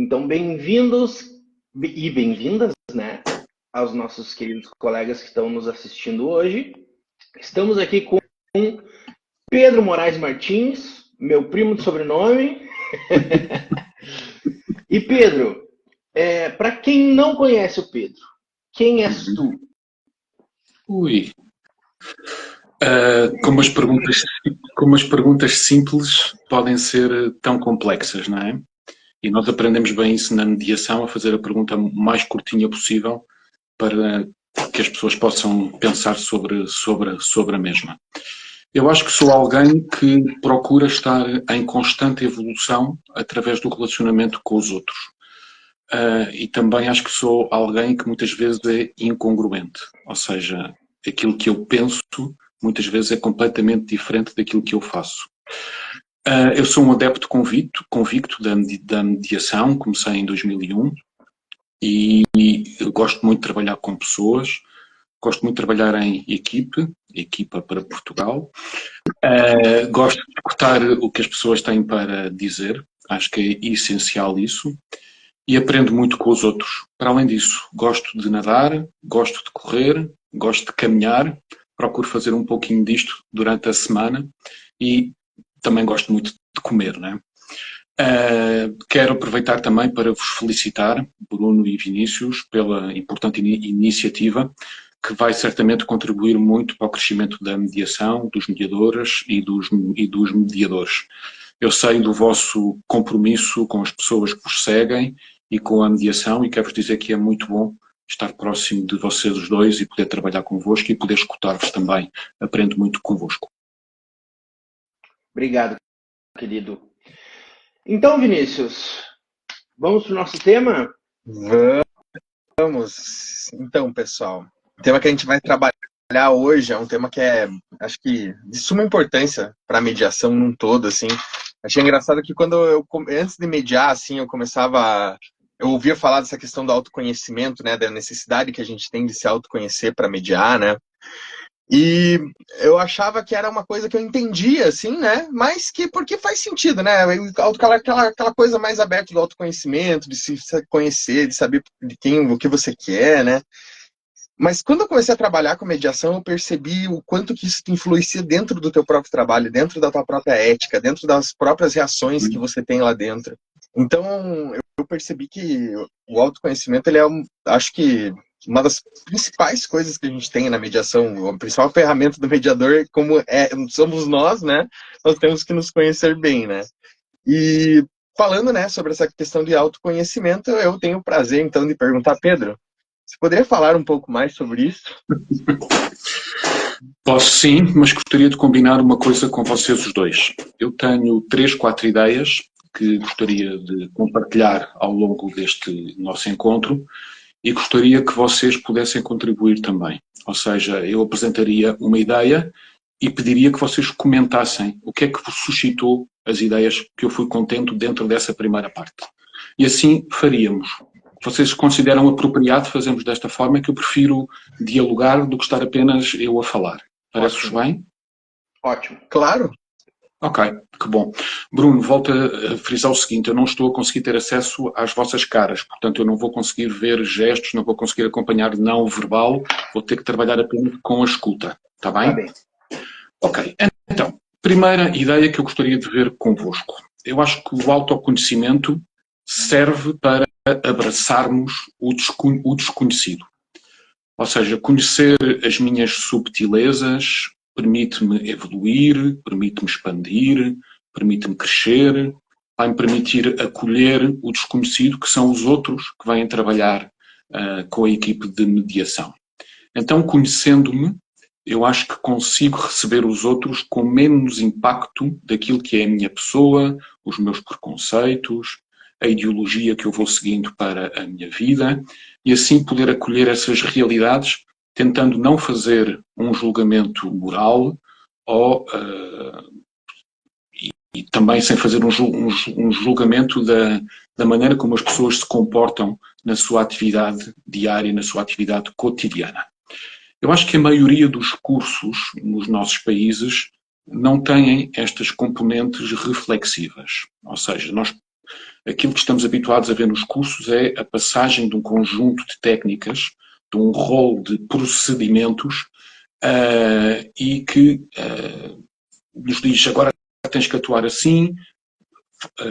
Então, bem-vindos e bem-vindas, né, aos nossos queridos colegas que estão nos assistindo hoje. Estamos aqui com Pedro Moraes Martins, meu primo de sobrenome. E Pedro, para quem não conhece o Pedro, quem és tu? Ui. Como as perguntas simples podem ser tão complexas, não é? E nós aprendemos bem isso na mediação, a fazer a pergunta mais curtinha possível para que as pessoas possam pensar sobre a mesma. Eu acho que sou alguém que procura estar em constante evolução através do relacionamento com os outros. E também acho que sou alguém que muitas vezes é incongruente, ou seja, aquilo que eu penso muitas vezes é completamente diferente daquilo que eu faço. Eu sou um adepto convicto da mediação, comecei em 2001 e eu gosto muito de trabalhar com pessoas, gosto muito de trabalhar em equipa para Portugal, gosto de escutar o que as pessoas têm para dizer, acho que é essencial isso. E aprendo muito com os outros. Para além disso, gosto de nadar, gosto de correr, gosto de caminhar, procuro fazer um pouquinho disto durante a semana e também gosto muito de comer, né? Quero aproveitar também para vos felicitar, Bruno e Vinícius, pela importante iniciativa que vai certamente contribuir muito para o crescimento da mediação, dos mediadores e dos mediadores. Eu sei do vosso compromisso com as pessoas que vos seguem e com a mediação e quero-vos dizer que é muito bom estar próximo de vocês os dois e poder trabalhar convosco e poder escutar-vos também. Aprendo muito convosco. Obrigado, querido. Então, Vinícius, vamos para o nosso tema? Vamos. Então, pessoal, o tema que a gente vai trabalhar hoje é um tema que acho que, de suma importância para a mediação num todo, assim. Achei engraçado que antes de mediar, assim, eu ouvia falar dessa questão do autoconhecimento, né, da necessidade que a gente tem de se autoconhecer para mediar, né, e eu achava que era uma coisa que eu entendia, assim, né, mas porque faz sentido, né, aquela coisa mais aberta do autoconhecimento, de se conhecer, de saber o que você quer, né. Mas quando eu comecei a trabalhar com mediação, eu percebi o quanto que isso te influencia dentro do teu próprio trabalho, dentro da tua própria ética, dentro das próprias reações que você tem lá dentro. Então, eu percebi que o autoconhecimento, ele acho que uma das principais coisas que a gente tem na mediação, a principal ferramenta do mediador, somos nós, né? Nós temos que nos conhecer bem, né? E falando, né, sobre essa questão de autoconhecimento, eu tenho o prazer, então, de perguntar, Pedro, você poderia falar um pouco mais sobre isso? Posso sim, mas gostaria de combinar uma coisa com vocês os dois. Eu tenho 3, 4 ideias que gostaria de compartilhar ao longo deste nosso encontro e gostaria que vocês pudessem contribuir também. Ou seja, eu apresentaria uma ideia e pediria que vocês comentassem o que é que vos suscitou as ideias que eu fui contendo dentro dessa primeira parte. E assim faríamos. Vocês consideram apropriado fazermos desta forma, que eu prefiro dialogar do que estar apenas eu a falar. Parece-vos bem? Ótimo. Claro. Ok, que bom. Bruno, volto a frisar o seguinte, eu não estou a conseguir ter acesso às vossas caras, portanto eu não vou conseguir ver gestos, não vou conseguir acompanhar não verbal, vou ter que trabalhar apenas com a escuta, está bem? Tá bem. Ok, então, primeira ideia que eu gostaria de ver convosco. Eu acho que o autoconhecimento serve para abraçarmos o desconhecido. Ou seja, conhecer as minhas subtilezas permite-me evoluir, permite-me expandir, permite-me crescer, vai-me permitir acolher o desconhecido, que são os outros que vêm trabalhar com a equipe de mediação. Então, conhecendo-me, eu acho que consigo receber os outros com menos impacto daquilo que é a minha pessoa, os meus preconceitos, a ideologia que eu vou seguindo para a minha vida e assim poder acolher essas realidades, tentando não fazer um julgamento moral e também sem fazer um julgamento da maneira como as pessoas se comportam na sua atividade diária, na sua atividade cotidiana. Eu acho que a maioria dos cursos nos nossos países não têm estas componentes reflexivas. Ou seja, nós Aquilo que estamos habituados a ver nos cursos é a passagem de um conjunto de técnicas, de um rol de procedimentos, e que nos diz agora tens que atuar assim,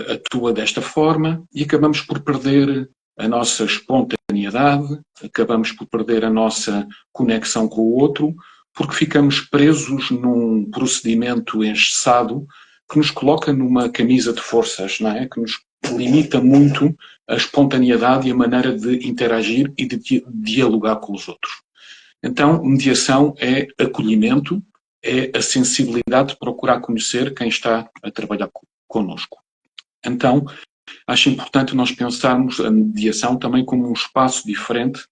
atua desta forma, e acabamos por perder a nossa espontaneidade, acabamos por perder a nossa conexão com o outro, porque ficamos presos num procedimento engessado que nos coloca numa camisa de forças, não é? Que nos limita muito a espontaneidade e a maneira de interagir e de dialogar com os outros. Então, mediação é acolhimento, é a sensibilidade de procurar conhecer quem está a trabalhar connosco. Então, acho importante nós pensarmos a mediação também como um espaço diferente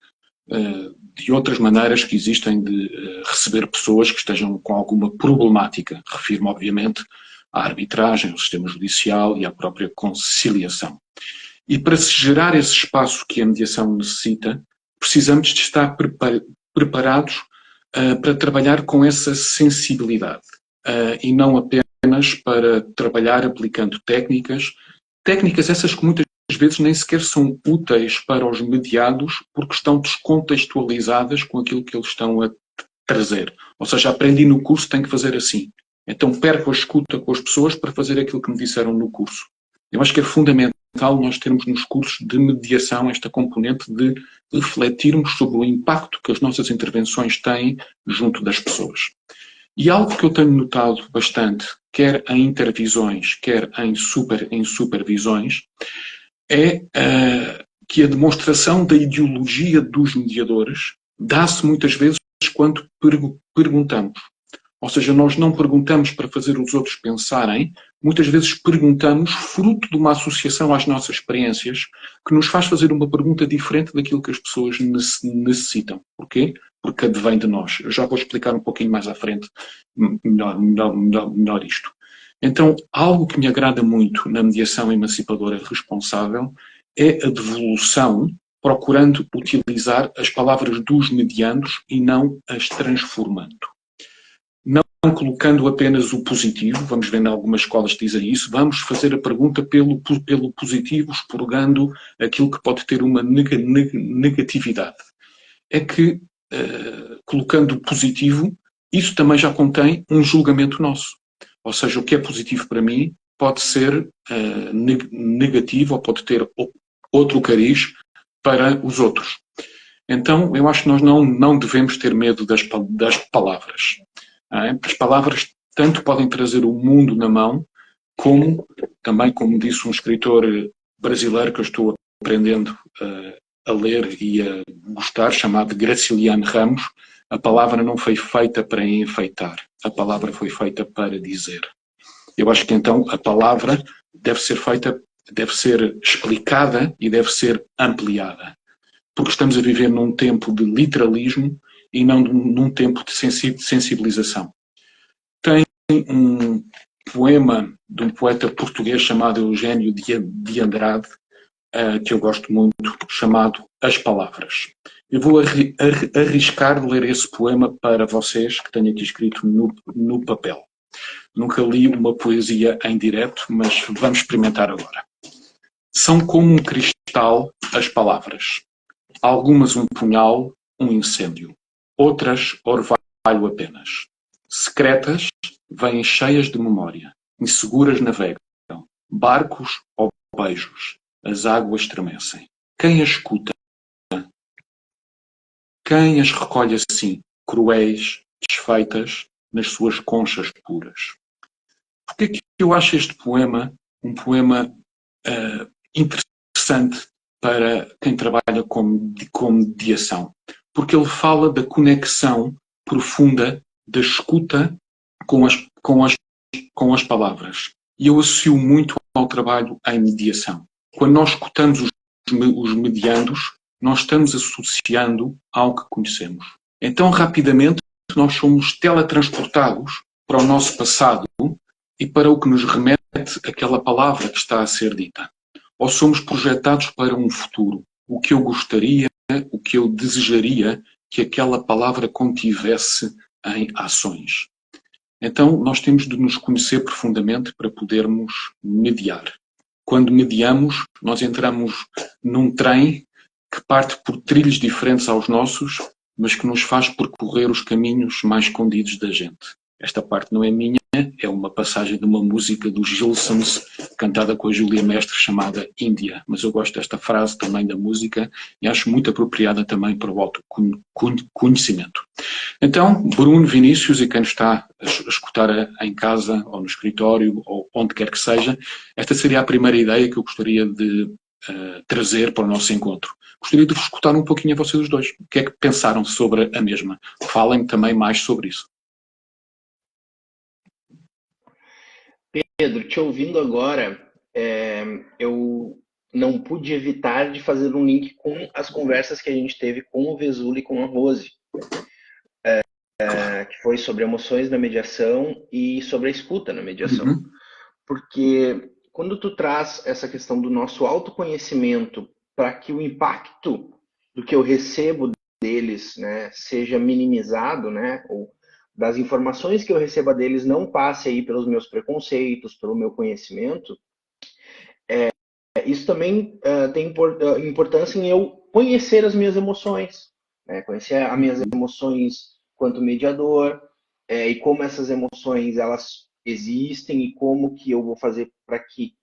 de outras maneiras que existem de receber pessoas que estejam com alguma problemática. Refiro-me, obviamente, à arbitragem, ao sistema judicial e à própria conciliação. E para se gerar esse espaço que a mediação necessita, precisamos de estar preparados para trabalhar com essa sensibilidade e não apenas para trabalhar aplicando técnicas essas que muitas vezes nem sequer são úteis para os mediados porque estão descontextualizadas com aquilo que eles estão a trazer. Ou seja, aprendi no curso, tenho que fazer assim. Então perco a escuta com as pessoas para fazer aquilo que me disseram no curso. Eu acho que é fundamental nós termos nos cursos de mediação esta componente de refletirmos sobre o impacto que as nossas intervenções têm junto das pessoas. E algo que eu tenho notado bastante, quer em intervisões, quer em supervisões, é que a demonstração da ideologia dos mediadores dá-se muitas vezes quando perguntamos. Ou seja, nós não perguntamos para fazer os outros pensarem, muitas vezes perguntamos fruto de uma associação às nossas experiências que nos faz fazer uma pergunta diferente daquilo que as pessoas necessitam. Porquê? Porque advém de nós. Eu já vou explicar um pouquinho mais à frente melhor isto. Então, algo que me agrada muito na mediação emancipadora responsável é a devolução, procurando utilizar as palavras dos mediandos e não as transformando. Não colocando apenas o positivo, vamos ver em algumas escolas que dizem isso, vamos fazer a pergunta pelo positivo, expurgando aquilo que pode ter uma negatividade. É que, colocando o positivo, isso também já contém um julgamento nosso. Ou seja, o que é positivo para mim pode ser negativo ou pode ter outro cariz para os outros. Então, eu acho que nós não devemos ter medo das palavras. As palavras tanto podem trazer o mundo na mão, como, também, como disse um escritor brasileiro que eu estou aprendendo a ler e a gostar, chamado Graciliano Ramos, a palavra não foi feita para enfeitar, a palavra foi feita para dizer. Eu acho que então a palavra deve ser explicada e deve ser ampliada, porque estamos a viver num tempo de literalismo e não num tempo de sensibilização. Tem um poema de um poeta português chamado Eugênio de Andrade, que eu gosto muito, chamado As Palavras. Eu vou arriscar ler esse poema para vocês, que tenho aqui escrito no papel. Nunca li uma poesia em direto, mas vamos experimentar agora. São como um cristal as palavras. Algumas um punhal, um incêndio. Outras, orvalho apenas. Secretas, vêm cheias de memória. Inseguras navegam. Barcos ou beijos. As águas estremecem. Quem as escuta? Quem as recolhe assim, cruéis, desfeitas, nas suas conchas puras? Porque é que eu acho este poema um poema interessante para quem trabalha com mediação? Porque ele fala da conexão profunda da escuta com as palavras. E eu associo muito ao trabalho em mediação. Quando nós escutamos os mediandos, nós estamos associando ao que conhecemos. Então, rapidamente, nós somos teletransportados para o nosso passado e para o que nos remete aquela palavra que está a ser dita. Ou somos projetados para um futuro, o que eu gostaria, o que eu desejaria que aquela palavra contivesse em ações. Então, nós temos de nos conhecer profundamente para podermos mediar. quando mediamos, nós entramos num trem que parte por trilhos diferentes aos nossos, mas que nos faz percorrer os caminhos mais escondidos da gente. Esta parte não é minha, é uma passagem de uma música dos Gilsons, cantada com a Júlia Mestre, chamada Índia. Mas eu gosto desta frase também da música e acho muito apropriada também para o autoconhecimento. Então, Bruno, Vinícius e quem nos está a escutar em casa ou no escritório ou onde quer que seja, esta seria a primeira ideia que eu gostaria de trazer para o nosso encontro. Gostaria de vos escutar um pouquinho a vocês os dois. O que é que pensaram sobre a mesma? Falem também mais sobre isso. Pedro, te ouvindo agora, eu não pude evitar de fazer um link com as conversas que a gente teve com o Vesuli e com a Rose, que foi sobre emoções na mediação e sobre a escuta na mediação. Uhum. Porque quando tu traz essa questão do nosso autoconhecimento para que o impacto do que eu recebo deles, né, seja minimizado, né, ou das informações que eu receba deles não passe aí pelos meus preconceitos, pelo meu conhecimento, isso também tem importância em eu conhecer as minhas emoções, né? Conhecer as minhas emoções quanto mediador, e como essas emoções elas existem e como que eu vou fazer para que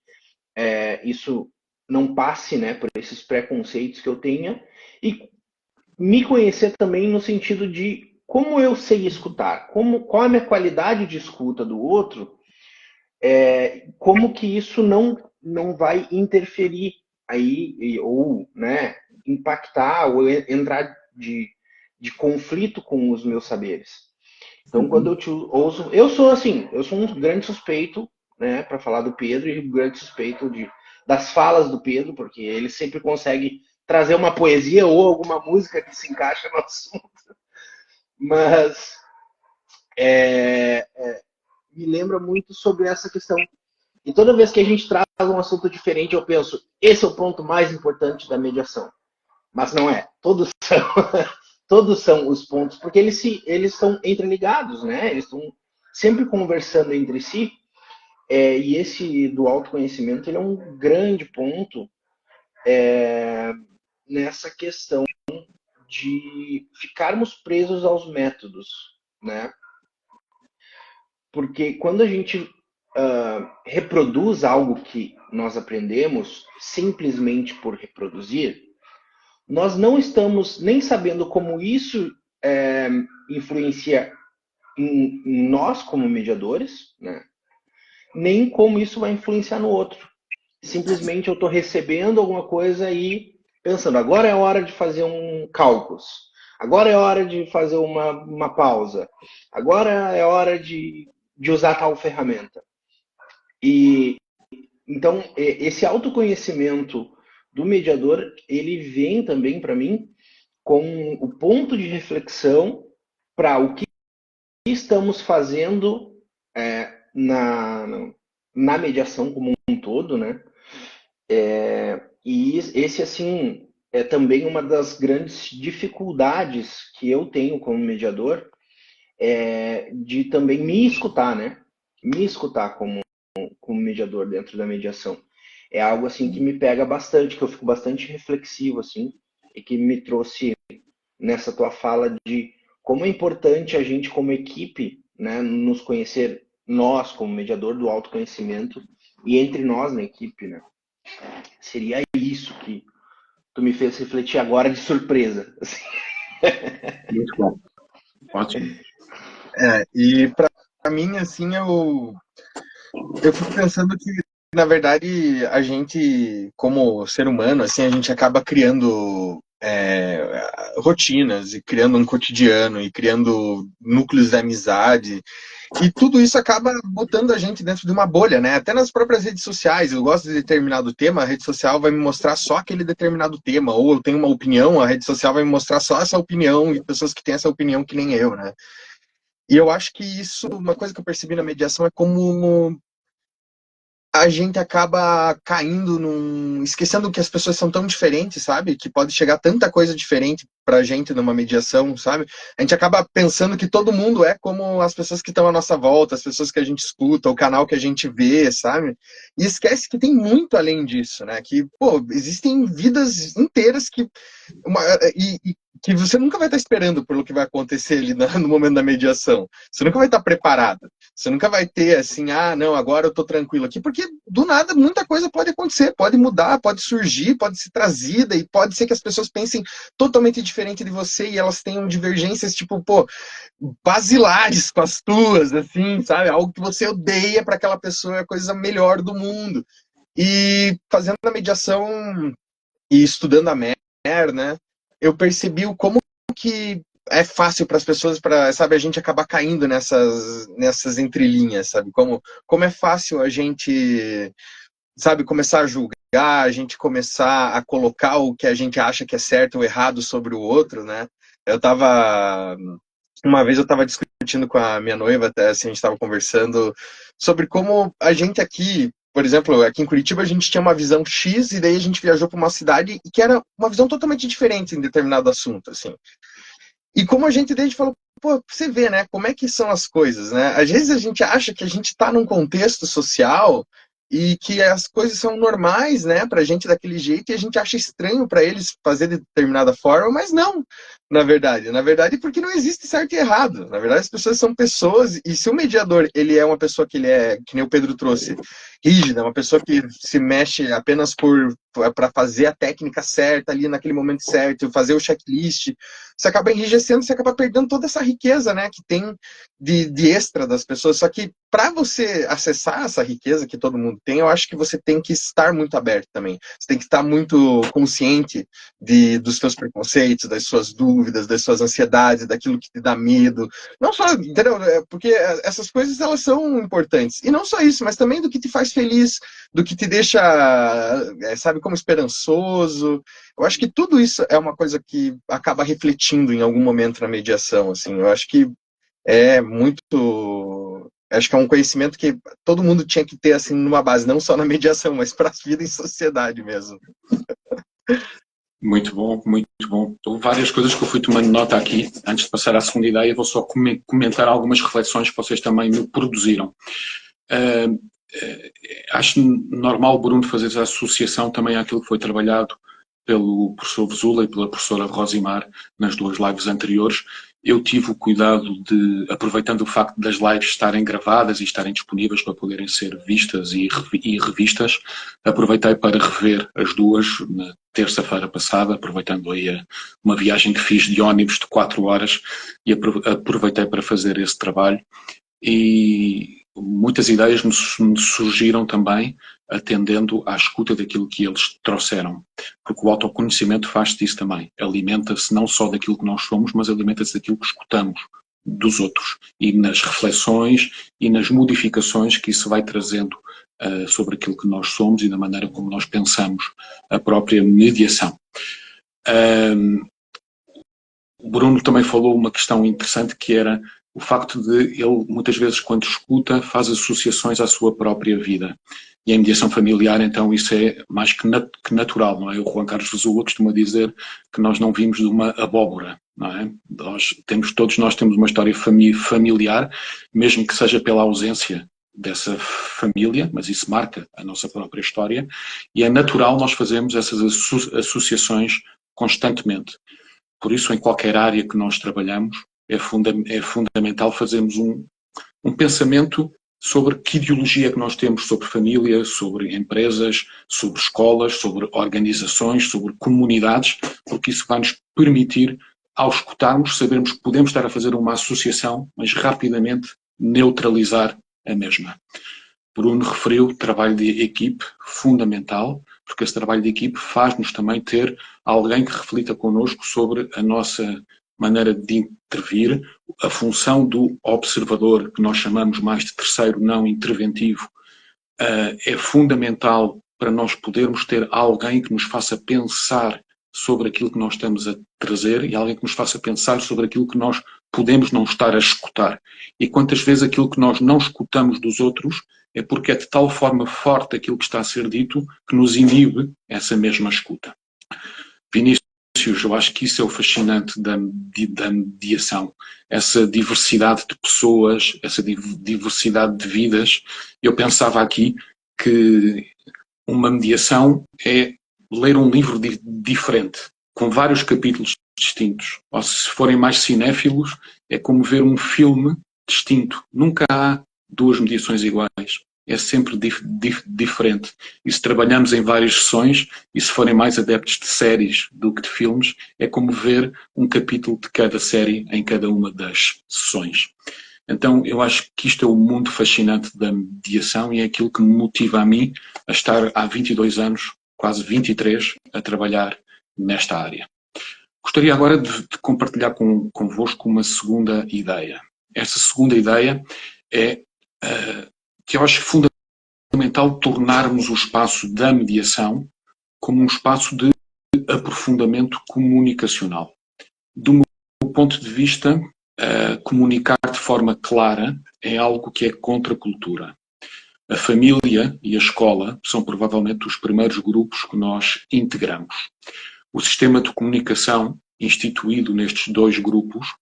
isso não passe, né, por esses preconceitos que eu tenha, e me conhecer também no sentido de como eu sei escutar, qual é a minha qualidade de escuta do outro, como que isso não vai interferir aí, ou, né, impactar, ou entrar de conflito com os meus saberes. Então, quando eu te ouço, eu sou um grande suspeito, né, para falar do Pedro, e um grande suspeito das falas do Pedro, porque ele sempre consegue trazer uma poesia ou alguma música que se encaixa no assunto. Mas me lembra muito sobre essa questão. E toda vez que a gente traz um assunto diferente, eu penso, esse é o ponto mais importante da mediação. Mas não é. Todos são os pontos, porque eles estão entreligados, né? Eles estão sempre conversando entre si. E esse do autoconhecimento, ele é um grande ponto nessa questão de ficarmos presos aos métodos, né? Porque quando a gente reproduz algo que nós aprendemos simplesmente por reproduzir, nós não estamos nem sabendo como isso influencia em nós como mediadores, né? Nem como isso vai influenciar no outro. Simplesmente eu estou recebendo alguma coisa e pensando, agora é hora de fazer um cálculo, agora é hora de fazer uma pausa, agora é hora de usar tal ferramenta. E então esse autoconhecimento do mediador, ele vem também para mim com o ponto de reflexão para o que estamos fazendo na mediação como um todo, né? E esse, assim, é também uma das grandes dificuldades que eu tenho como mediador, de também me escutar, né? Me escutar como mediador dentro da mediação. É algo, assim, que me pega bastante, que eu fico bastante reflexivo, assim, e que me trouxe nessa tua fala de como é importante a gente, como equipe, né, nos conhecer, nós, como mediador do autoconhecimento, e entre nós na equipe, né? Seria isso que tu me fez refletir agora de surpresa. Assim. Muito bom. Ótimo. E para mim, assim, eu fico pensando que, na verdade, a gente, como ser humano, assim, a gente acaba criando rotinas, e criando um cotidiano, e criando núcleos de amizade, e tudo isso acaba botando a gente dentro de uma bolha, né? Até nas próprias redes sociais, eu gosto de determinado tema, a rede social vai me mostrar só aquele determinado tema, ou eu tenho uma opinião, a rede social vai me mostrar só essa opinião, e pessoas que têm essa opinião que nem eu, né? E eu acho que isso, uma coisa que eu percebi na mediação é como a gente acaba caindo esquecendo que as pessoas são tão diferentes, sabe? Que pode chegar tanta coisa diferente pra gente numa mediação, sabe? A gente acaba pensando que todo mundo é como as pessoas que estão à nossa volta, as pessoas que a gente escuta, o canal que a gente vê, sabe? E esquece que tem muito além disso, né? Que, pô, existem vidas inteiras que você nunca vai estar esperando pelo que vai acontecer ali no momento da mediação. Você nunca vai estar preparado. Você nunca vai ter assim, ah, não, agora eu tô tranquilo aqui, porque do nada muita coisa pode acontecer, pode mudar, pode surgir, pode ser trazida, e pode ser que as pessoas pensem totalmente diferente de você e elas tenham divergências, tipo, pô, basilares com as tuas, assim, sabe? Algo que você odeia para aquela pessoa é a coisa melhor do mundo. E fazendo a mediação e estudando a MER, né, eu percebi o como que é fácil para as pessoas, sabe, a gente acabar caindo nessas entrelinhas, sabe? Como é fácil a gente, sabe, começar a julgar, a gente começar a colocar o que a gente acha que é certo ou errado sobre o outro, né? Uma vez eu estava discutindo com a minha noiva, até assim, a gente estava conversando sobre como a gente aqui, por exemplo, aqui em Curitiba a gente tinha uma visão X e daí a gente viajou para uma cidade que era uma visão totalmente diferente em determinado assunto, assim. E como a gente desde falou, pô, você vê, né, como é que são as coisas, né? Às vezes a gente acha que a gente está num contexto social e que as coisas são normais, né, pra gente daquele jeito e a gente acha estranho para eles fazer de determinada forma, mas não, na verdade, porque não existe certo e errado. Na verdade, as pessoas são pessoas e se o mediador, ele é uma pessoa que ele é, que nem o Pedro trouxe, rígida, uma pessoa que se mexe apenas para fazer a técnica certa ali naquele momento certo, fazer o checklist, você acaba enrijecendo, você acaba perdendo toda essa riqueza, né, que tem de extra das pessoas. Só que para você acessar essa riqueza que todo mundo tem, eu acho que você tem que estar muito aberto também. Você tem que estar muito consciente dos seus preconceitos, das suas dúvidas, das suas ansiedades, daquilo que te dá medo. Não só, entendeu? Porque essas coisas, elas são importantes. E não só isso, mas também do que te faz feliz, do que te deixa, sabe, como esperançoso. Eu acho que tudo isso é uma coisa que acaba refletindo em algum momento na mediação, assim. Eu acho que é muito... Acho que é um conhecimento que todo mundo tinha que ter, assim, numa base, não só na mediação, mas para a vida em sociedade mesmo. Muito bom, muito bom. Então, várias coisas que eu fui tomando nota aqui. Antes de passar à segunda ideia, vou só comentar algumas reflexões que vocês também me produziram. Acho normal, Bruno, fazer essa associação também àquilo que foi trabalhado pelo professor Vesula e pela professora Rosimar nas duas lives anteriores. Eu tive o cuidado de, aproveitando o facto das lives estarem gravadas e estarem disponíveis para poderem ser vistas e revistas, aproveitei para rever as duas na terça-feira passada, aproveitando aí uma viagem que fiz de ônibus de 4 horas e aproveitei para fazer esse trabalho. E muitas ideias me surgiram também atendendo à escuta daquilo que eles trouxeram. Porque o autoconhecimento faz disso também. Alimenta-se não só daquilo que nós somos, mas alimenta-se daquilo que escutamos dos outros. E nas reflexões e nas modificações que isso vai trazendo sobre aquilo que nós somos e da maneira como nós pensamos a própria mediação. O Bruno também falou uma questão interessante que era o facto de ele, muitas vezes, quando escuta, faz associações à sua própria vida. E a mediação familiar, então, isso é mais que natural, não é? O Juan Carlos Vesula costuma dizer que nós não vimos de uma abóbora, não é? Todos nós temos uma história familiar, mesmo que seja pela ausência dessa família, mas isso marca a nossa própria história, e é natural nós fazermos essas associações constantemente. Por isso, em qualquer área que nós trabalhamos, é fundamental fazermos um pensamento sobre que ideologia que nós temos sobre família, sobre empresas, sobre escolas, sobre organizações, sobre comunidades, porque isso vai nos permitir, ao escutarmos, sabermos que podemos estar a fazer uma associação, mas rapidamente neutralizar a mesma. Bruno referiu trabalho de equipe fundamental, porque esse trabalho de equipe faz-nos também ter alguém que reflita connosco sobre a nossa maneira de intervir, a função do observador, que nós chamamos mais de terceiro não interventivo, é fundamental para nós podermos ter alguém que nos faça pensar sobre aquilo que nós estamos a trazer e alguém que nos faça pensar sobre aquilo que nós podemos não estar a escutar. E quantas vezes aquilo que nós não escutamos dos outros é porque é de tal forma forte aquilo que está a ser dito que nos inibe essa mesma escuta. Vinícius, eu acho que isso é o fascinante da mediação. Essa diversidade de pessoas, essa diversidade de vidas. Eu pensava aqui que uma mediação é ler um livro diferente, com vários capítulos distintos. Ou se forem mais cinéfilos, é como ver um filme distinto. Nunca há duas mediações iguais. É sempre diferente. E se trabalhamos em várias sessões, e se forem mais adeptos de séries do que de filmes, é como ver um capítulo de cada série em cada uma das sessões. Então, eu acho que isto é o mundo fascinante da mediação e é aquilo que me motiva a mim a estar há 22 anos, quase 23, a trabalhar nesta área. Gostaria agora de compartilhar convosco uma segunda ideia. Essa segunda ideia é que eu acho fundamental tornarmos o espaço da mediação como um espaço de aprofundamento comunicacional. Do meu ponto de vista, comunicar de forma clara é algo que é contra a cultura. A família e a escola são provavelmente os primeiros grupos que nós integramos. O sistema de comunicação instituído nestes dois grupos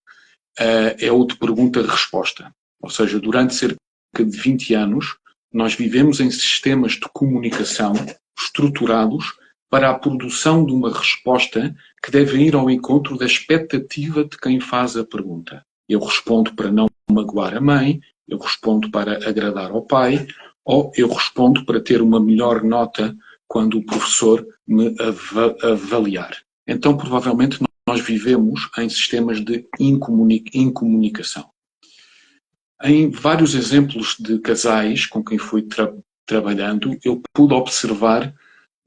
é o de pergunta-resposta. Ou seja, durante cerca de 20 anos, nós vivemos em sistemas de comunicação estruturados para a produção de uma resposta que deve ir ao encontro da expectativa de quem faz a pergunta. Eu respondo para não magoar a mãe, eu respondo para agradar ao pai, ou eu respondo para ter uma melhor nota quando o professor me avaliar. Então, provavelmente, nós vivemos em sistemas de incomunicação. Em vários exemplos de casais com quem fui trabalhando, eu pude observar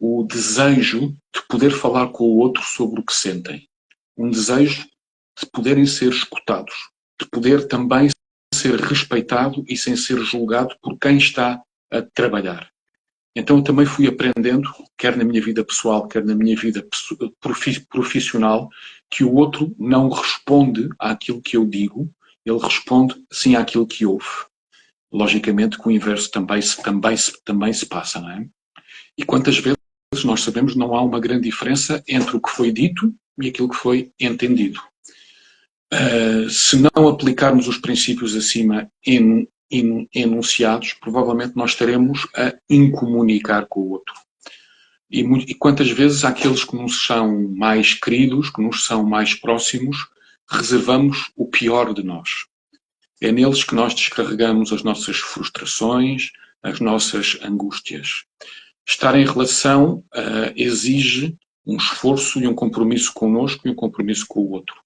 o desejo de poder falar com o outro sobre o que sentem. Um desejo de poderem ser escutados, de poder também ser respeitado e sem ser julgado por quem está a trabalhar. Então eu também fui aprendendo, quer na minha vida pessoal, quer na minha vida profissional, que o outro não responde àquilo que eu digo, ele responde sim àquilo que ouve. Logicamente que o inverso também se passa, não é? E quantas vezes nós sabemos que não há uma grande diferença entre o que foi dito e aquilo que foi entendido. Se não aplicarmos os princípios acima enunciados, provavelmente nós estaremos a incomunicar com o outro. E quantas vezes aqueles que nos são mais queridos, que nos são mais próximos, reservamos o pior de nós. É neles que nós descarregamos as nossas frustrações, as nossas angústias. Estar em relação exige um esforço e um compromisso connosco e um compromisso com o outro.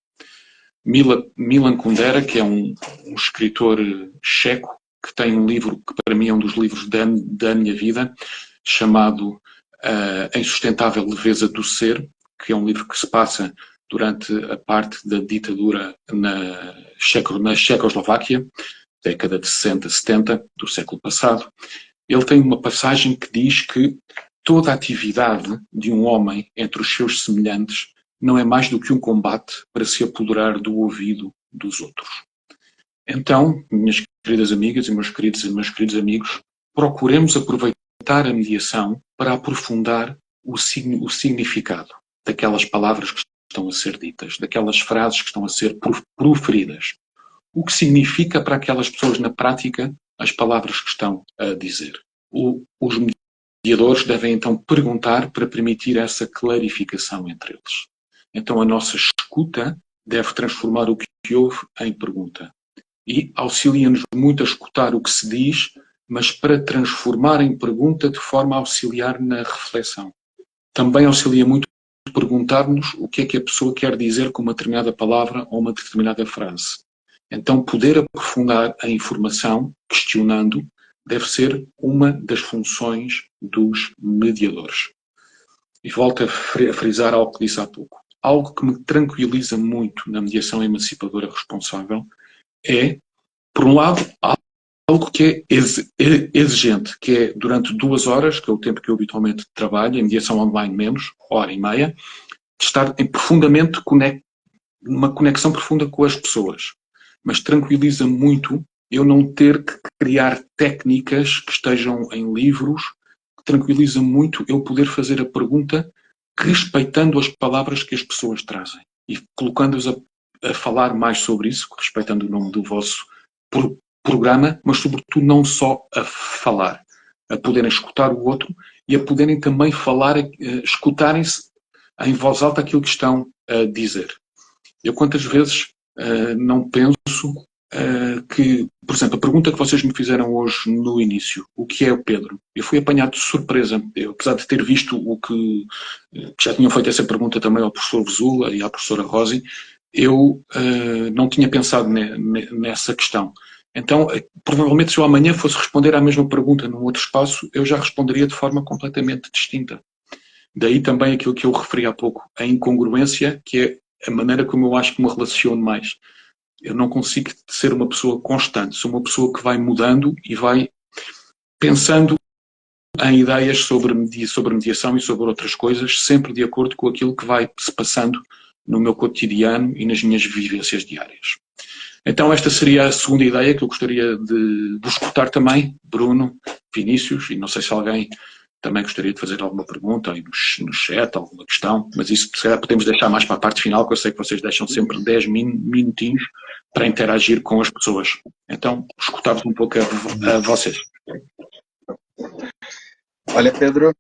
Milan Kundera, que é um escritor checo, que tem um livro que para mim é um dos livros da minha vida, chamado A Insustentável Leveza do Ser, que é um livro que se passa durante a parte da ditadura na Checoslováquia, década de 60, 70 do século passado. Ele tem uma passagem que diz que toda a atividade de um homem entre os seus semelhantes não é mais do que um combate para se apoderar do ouvido dos outros. Então, minhas queridas amigas e meus queridos amigos, procuremos aproveitar a mediação para aprofundar o significado daquelas palavras que estão a ser ditas, daquelas frases que estão a ser proferidas. O que significa para aquelas pessoas na prática as palavras que estão a dizer. Os mediadores devem então perguntar para permitir essa clarificação entre eles. Então a nossa escuta deve transformar o que ouve em pergunta. E auxilia-nos muito a escutar o que se diz, mas para transformar em pergunta de forma a auxiliar na reflexão. Também auxilia muito perguntar-nos o que é que a pessoa quer dizer com uma determinada palavra ou uma determinada frase. Então poder aprofundar a informação, questionando, deve ser uma das funções dos mediadores. E volto a frisar algo que disse há pouco. Algo que me tranquiliza muito na mediação emancipadora responsável é, por um lado, algo que é exigente, que é durante 2 horas, que é o tempo que eu habitualmente trabalho, em mediação online menos, 1h30, de estar em profundamente uma conexão profunda com as pessoas. Mas tranquiliza muito eu não ter que criar técnicas que estejam em livros, tranquiliza muito eu poder fazer a pergunta respeitando as palavras que as pessoas trazem e colocando-os a falar mais sobre isso, respeitando o nome do vosso programa, mas sobretudo não só a falar, a poderem escutar o outro e a poderem também falar, escutarem-se em voz alta aquilo que estão a dizer. Eu quantas vezes não penso que, por exemplo, a pergunta que vocês me fizeram hoje no início, o que é o Pedro? Eu fui apanhado de surpresa. Eu, apesar de ter visto o que já tinham feito essa pergunta também ao professor Vesula e à professora Rosi, eu não tinha pensado nessa questão. Então, provavelmente, se eu amanhã fosse responder à mesma pergunta num outro espaço, eu já responderia de forma completamente distinta. Daí também aquilo que eu referi há pouco, a incongruência, que é a maneira como eu acho que me relaciono mais. Eu não consigo ser uma pessoa constante, sou uma pessoa que vai mudando e vai pensando em ideias sobre mediação e sobre outras coisas, sempre de acordo com aquilo que vai se passando no meu cotidiano e nas minhas vivências diárias. Então esta seria a segunda ideia que eu gostaria de escutar também, Bruno, Vinícius, e não sei se alguém também gostaria de fazer alguma pergunta aí no chat, alguma questão, mas isso se calhar podemos deixar mais para a parte final, que eu sei que vocês deixam sempre 10 minutinhos para interagir com as pessoas. Então, escutava um pouco a vocês. Olha, Pedro,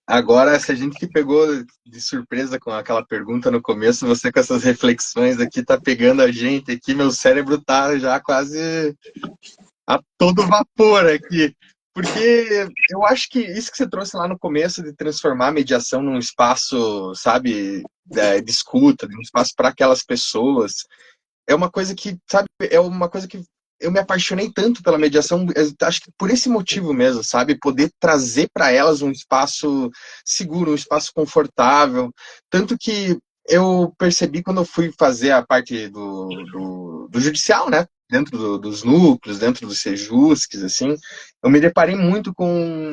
agora, se a gente que pegou de surpresa com aquela pergunta no começo, você com essas reflexões aqui tá pegando a gente aqui, meu cérebro tá já quase a todo vapor aqui. Porque eu acho que isso que você trouxe lá no começo de transformar a mediação num espaço, sabe, de escuta, de um espaço para aquelas pessoas, é uma coisa que, sabe, é uma coisa que eu me apaixonei tanto pela mediação, acho que por esse motivo mesmo, sabe, poder trazer para elas um espaço seguro, um espaço confortável, tanto que eu percebi quando eu fui fazer a parte do judicial, né, dentro dos núcleos, dentro dos sejusques, assim, eu me deparei muito com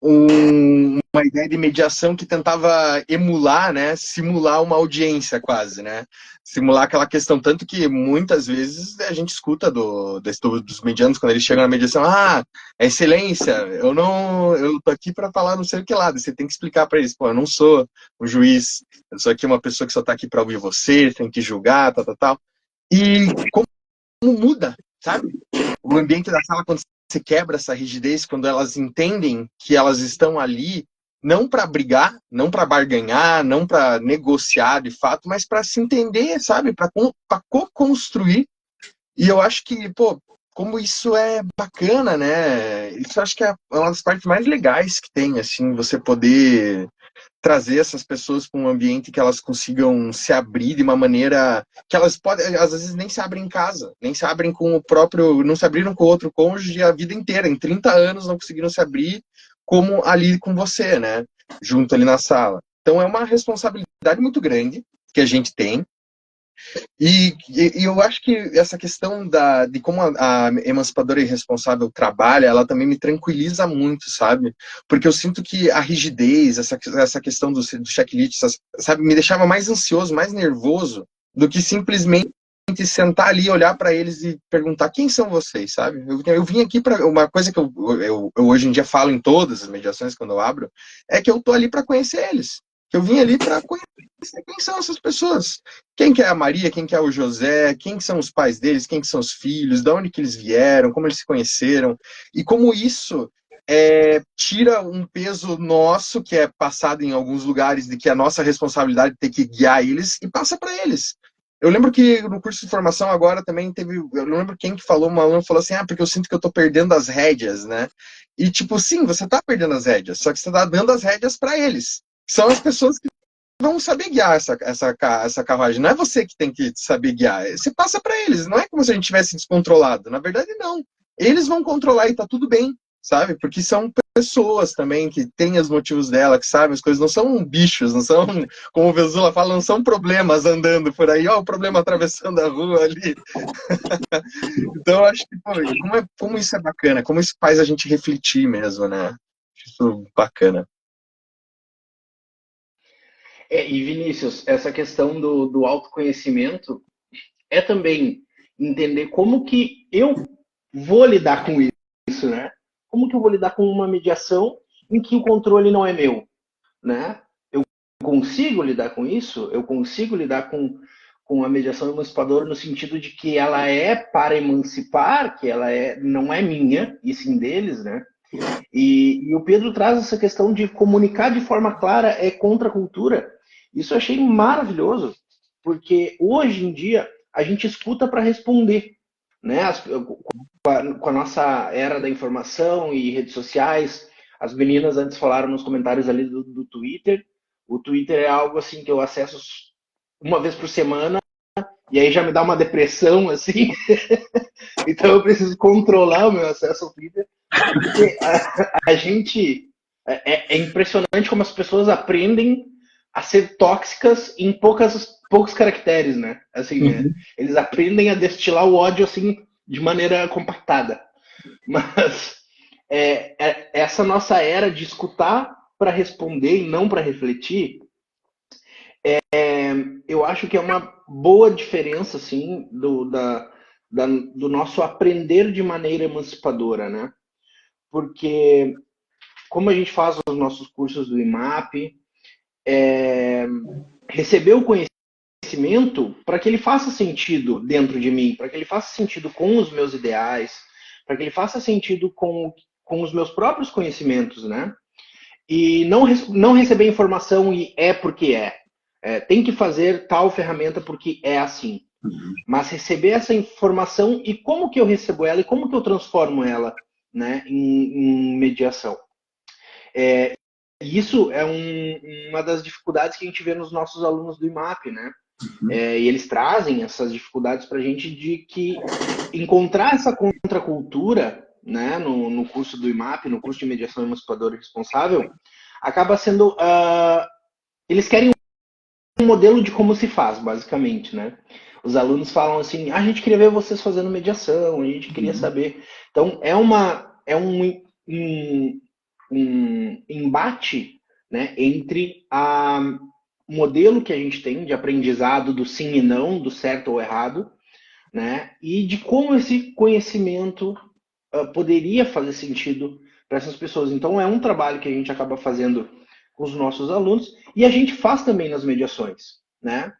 uma ideia de mediação que tentava emular, né, simular uma audiência quase, né, simular aquela questão, tanto que muitas vezes a gente escuta dos medianos quando eles chegam na mediação, excelência, eu tô aqui para falar não sei o que lá, você tem que explicar para eles, pô, eu não sou um juiz, eu sou aqui uma pessoa que só tá aqui para ouvir você, tem que julgar, tal, e como muda, sabe? O ambiente da sala, quando você quebra essa rigidez, quando elas entendem que elas estão ali não para brigar, não para barganhar, não para negociar de fato, mas para se entender, sabe? Para co-construir. E eu acho que, pô, como isso é bacana, né? Isso eu acho que é uma das partes mais legais que tem, assim, você poder trazer essas pessoas para um ambiente que elas consigam se abrir de uma maneira que elas podem, às vezes nem se abrem em casa, nem se abrem com o próprio, não se abriram com o outro cônjuge a vida inteira, em 30 anos não conseguiram se abrir como ali com você, né? Junto ali na sala. Então é uma responsabilidade muito grande que a gente tem. E eu acho que essa questão de como a emancipadora irresponsável trabalha, ela também me tranquiliza muito, sabe? Porque eu sinto que a rigidez, essa questão do checklist, sabe, me deixava mais ansioso, mais nervoso, do que simplesmente sentar ali, olhar para eles e perguntar quem são vocês, sabe? Eu vim aqui para uma coisa que eu hoje em dia falo em todas as mediações quando eu abro, é que eu tô ali para conhecer eles. Eu vim ali para conhecer quem são essas pessoas. Quem que é a Maria, quem que é o José, quem são os pais deles, quem que são os filhos, de onde que eles vieram, como eles se conheceram, e como isso tira um peso nosso, que é passado em alguns lugares, de que a nossa responsabilidade é ter que guiar eles, e passa para eles. Eu lembro que no curso de formação agora também teve, eu não lembro quem que falou, uma aluna falou assim, porque eu sinto que eu tô perdendo as rédeas, né? E tipo, sim, você tá perdendo as rédeas, só que você tá dando as rédeas para eles. São as pessoas que vão saber guiar essa carruagem. Não é você que tem que saber guiar. Você passa para eles. Não é como se a gente tivesse descontrolado. Na verdade, não. Eles vão controlar e tá tudo bem, sabe? Porque são pessoas também que têm os motivos dela, que sabem as coisas. Não são bichos, não são, como o Vesula fala, não são problemas andando por aí. Ó, o problema atravessando a rua ali. Então, eu acho que, pô, como isso é bacana, como isso faz a gente refletir mesmo, né? Isso bacana. E Vinícius, essa questão do autoconhecimento é também entender como que eu vou lidar com isso, né? Como que eu vou lidar com uma mediação em que o controle não é meu, né? Eu consigo lidar com isso? Eu consigo lidar com a mediação emancipadora no sentido de que ela é para emancipar, que ela não é minha, e sim deles, né? E o Pedro traz essa questão de comunicar de forma clara é contra a cultura. Isso eu achei maravilhoso, porque hoje em dia a gente escuta para responder, né? Com a nossa era da informação e redes sociais, as meninas antes falaram nos comentários ali do Twitter. O Twitter é algo assim que eu acesso uma vez por semana e aí já me dá uma depressão assim. Então eu preciso controlar o meu acesso ao Twitter, porque a gente é impressionante como as pessoas aprendem a ser tóxicas em poucos caracteres, né? Assim, eles aprendem a destilar o ódio assim de maneira compactada. Mas essa nossa era de escutar para responder e não para refletir, eu acho que é uma boa diferença assim do nosso aprender de maneira emancipadora, né? Porque como a gente faz os nossos cursos do IMAP, receber o conhecimento para que ele faça sentido dentro de mim, para que ele faça sentido com os meus ideais, para que ele faça sentido com os meus próprios conhecimentos, né? E não receber informação e porque tem que fazer tal ferramenta porque é assim. Mas receber essa informação e como que eu recebo ela e como que eu transformo ela, né, em mediação. Isso é uma das dificuldades que a gente vê nos nossos alunos do IMAP, né? E eles trazem essas dificuldades para a gente de que encontrar essa contracultura, né, no curso do IMAP, no curso de mediação emancipadora e responsável, acaba sendo... eles querem um modelo de como se faz, basicamente, né? Os alunos falam assim, a gente queria ver vocês fazendo mediação, a gente queria saber. Então, é um embate, né, entre o modelo que a gente tem de aprendizado do sim e não, do certo ou errado, né, e de como esse conhecimento poderia fazer sentido para essas pessoas. Então, é um trabalho que a gente acaba fazendo com os nossos alunos e a gente faz também nas mediações, né?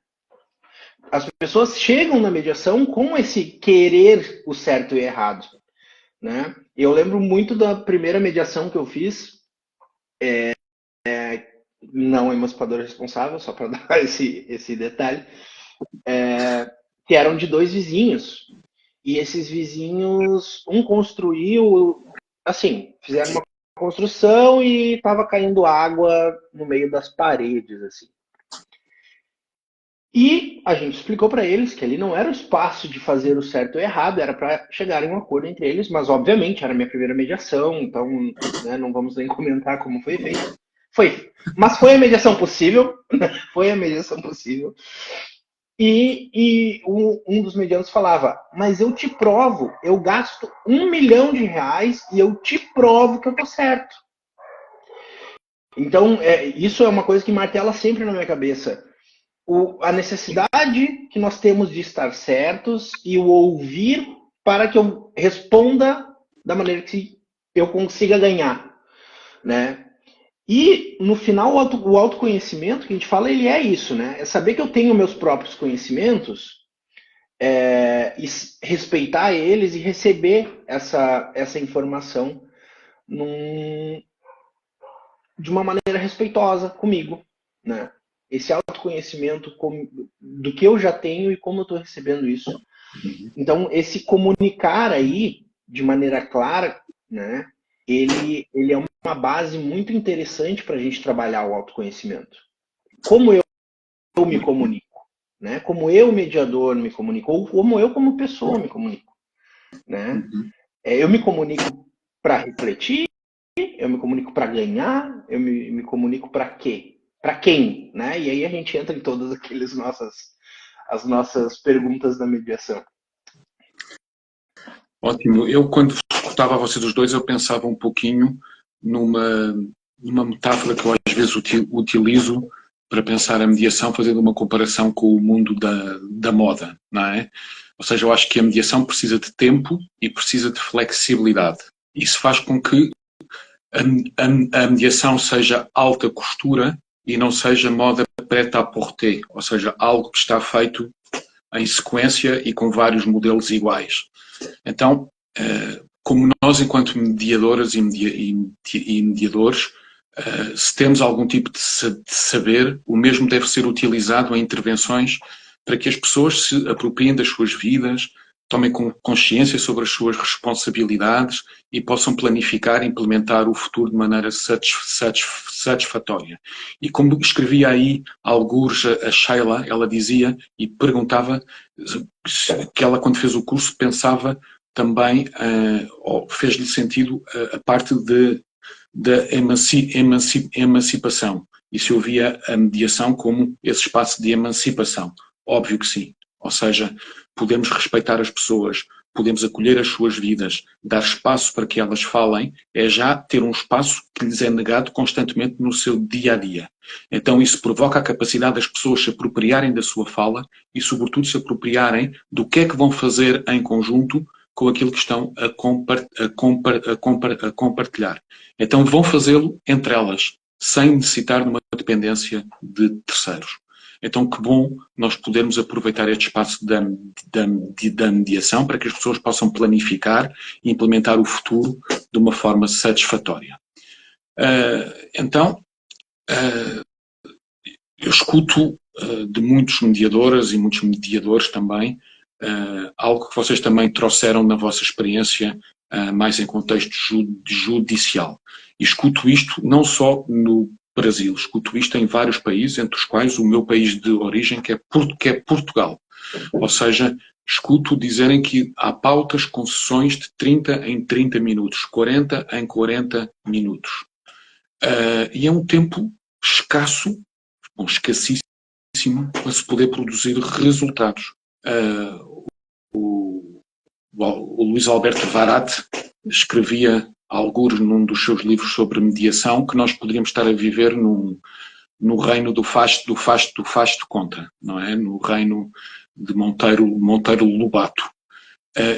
As pessoas chegam na mediação com esse querer o certo e errado, né? Eu lembro muito da primeira mediação que eu fiz, não emancipadora responsável, só para dar esse detalhe, que eram de 2 vizinhos. E esses vizinhos, um construiu, assim, fizeram uma construção e estava caindo água no meio das paredes, assim. E a gente explicou para eles que ali não era o espaço de fazer o certo ou errado, era para chegar em um acordo entre eles, mas obviamente era a minha primeira mediação, então, né, não vamos nem comentar como foi feito. Mas foi a mediação possível, foi a mediação possível. E um dos medianos falava, mas eu te provo, eu gasto R$1 milhão e eu te provo que eu tô certo. Então, isso é uma coisa que martela sempre na minha cabeça. A necessidade que nós temos de estar certos e o ouvir para que eu responda da maneira que eu consiga ganhar, né? E, no final, o autoconhecimento que a gente fala, ele é isso, né? É saber que eu tenho meus próprios conhecimentos, e respeitar eles e receber essa informação de uma maneira respeitosa comigo, né? Esse autoconhecimento do que eu já tenho e como eu estou recebendo isso. Então, esse comunicar aí, de maneira clara, né? Ele é uma base muito interessante para a gente trabalhar o autoconhecimento. Como eu me comunico, né? Como eu, mediador, me comunico, ou como eu, como pessoa, me comunico, né? Eu me comunico para refletir, eu me comunico para ganhar, eu me comunico para quê? Para quem, né? E aí a gente entra em todas as nossas perguntas da mediação. Ótimo. Eu, quando escutava a vocês os dois, eu pensava um pouquinho numa metáfora que eu às vezes utilizo para pensar a mediação, fazendo uma comparação com o mundo da moda, não é? Ou seja, eu acho que a mediação precisa de tempo e precisa de flexibilidade. Isso faz com que a mediação seja alta costura e não seja moda prêt-à-porter, ou seja, algo que está feito em sequência e com vários modelos iguais. Então, como nós, enquanto mediadoras e mediadores, se temos algum tipo de saber, o mesmo deve ser utilizado em intervenções para que as pessoas se apropriem das suas vidas, tomem consciência sobre as suas responsabilidades e possam planificar e implementar o futuro de maneira satisfatória. E como escrevia aí algures a Sheila, ela dizia e perguntava que ela, quando fez o curso, pensava também, fez-lhe sentido a parte da emancipação. E se ouvia a mediação como esse espaço de emancipação. Óbvio que sim. Ou seja, podemos respeitar as pessoas, podemos acolher as suas vidas, dar espaço para que elas falem, é já ter um espaço que lhes é negado constantemente no seu dia-a-dia. Então isso provoca a capacidade das pessoas se apropriarem da sua fala e, sobretudo, se apropriarem do que é que vão fazer em conjunto com aquilo que estão a compartilhar. Então vão fazê-lo entre elas, sem necessitar de uma dependência de terceiros. Então, que bom nós podermos aproveitar este espaço da mediação para que as pessoas possam planificar e implementar o futuro de uma forma satisfatória. Eu escuto de muitos mediadoras e muitos mediadores também, algo que vocês também trouxeram na vossa experiência, mais em contexto judicial. E escuto isto não só no Brasil, escuto isto em vários países, entre os quais o meu país de origem, que é Portugal. Ou seja, escuto dizerem que há pautas com sessões de 30 em 30 minutos, 40 em 40 minutos. E é um tempo escasso, escassíssimo, para se poder produzir resultados. O Luís Alberto Varate escrevia algures num dos seus livros sobre mediação que nós poderíamos estar a viver no reino do faz de conta, não é? No reino de Monteiro Lobato.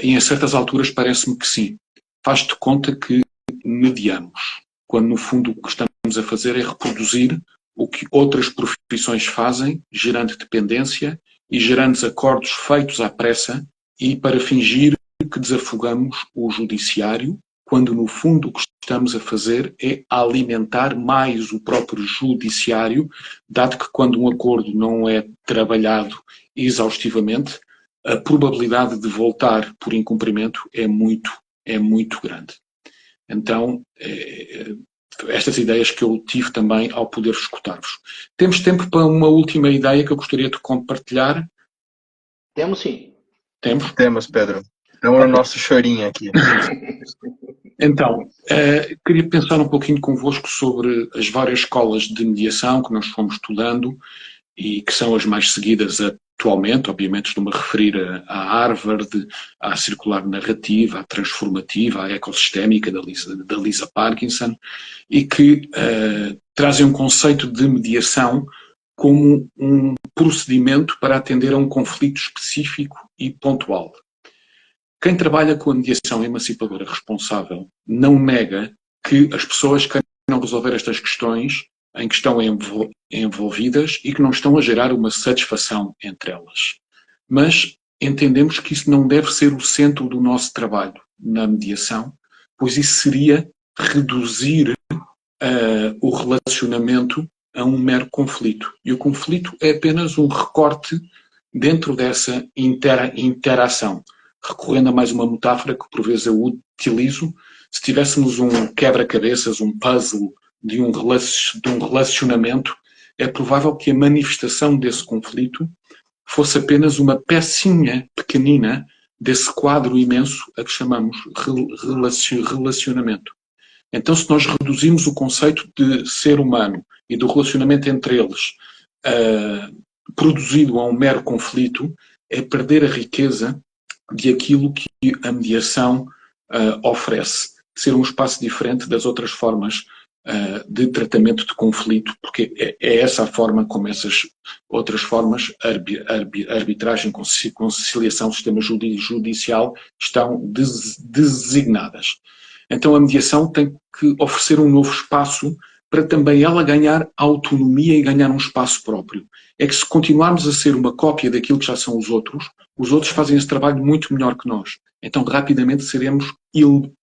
E em certas alturas parece-me que sim. Faz de conta que mediamos, quando no fundo o que estamos a fazer é reproduzir o que outras profissões fazem, gerando dependência e gerando acordos feitos à pressa e para fingir que desafogamos o judiciário, quando no fundo o que estamos a fazer é alimentar mais o próprio judiciário, dado que quando um acordo não é trabalhado exaustivamente, a probabilidade de voltar por incumprimento é muito grande. Então, estas ideias que eu tive também ao poder escutar-vos. Temos tempo para uma última ideia que eu gostaria de compartilhar? Temos sim. Temos, Pedro. Estamos no nosso chorinho aqui. Então, queria pensar um pouquinho convosco sobre as várias escolas de mediação que nós fomos estudando e que são as mais seguidas atualmente. Obviamente estou-me a referir à Harvard, à circular narrativa, à transformativa, à ecossistémica da Lisa Parkinson, e que trazem um conceito de mediação como um procedimento para atender a um conflito específico e pontual. Quem trabalha com a mediação emancipadora responsável não nega que as pessoas queiram resolver estas questões em que estão envolvidas e que não estão a gerar uma satisfação entre elas. Mas entendemos que isso não deve ser o centro do nosso trabalho na mediação, pois isso seria reduzir o relacionamento a um mero conflito. E o conflito é apenas um recorte dentro dessa interação. Recorrendo a mais uma metáfora que por vezes eu utilizo, se tivéssemos um quebra-cabeças, um puzzle de um relacionamento, é provável que a manifestação desse conflito fosse apenas uma pecinha pequenina desse quadro imenso a que chamamos relacionamento. Então, se nós reduzimos o conceito de ser humano e do relacionamento entre eles produzido a um mero conflito, é perder a riqueza de aquilo que a mediação oferece. Ser um espaço diferente das outras formas de tratamento de conflito, porque é essa a forma como essas outras formas, arbitragem, conciliação, sistema judicial, estão designadas. Então a mediação tem que oferecer um novo espaço para também ela ganhar autonomia e ganhar um espaço próprio. É que se continuarmos a ser uma cópia daquilo que já são os outros fazem esse trabalho muito melhor que nós. Então rapidamente seremos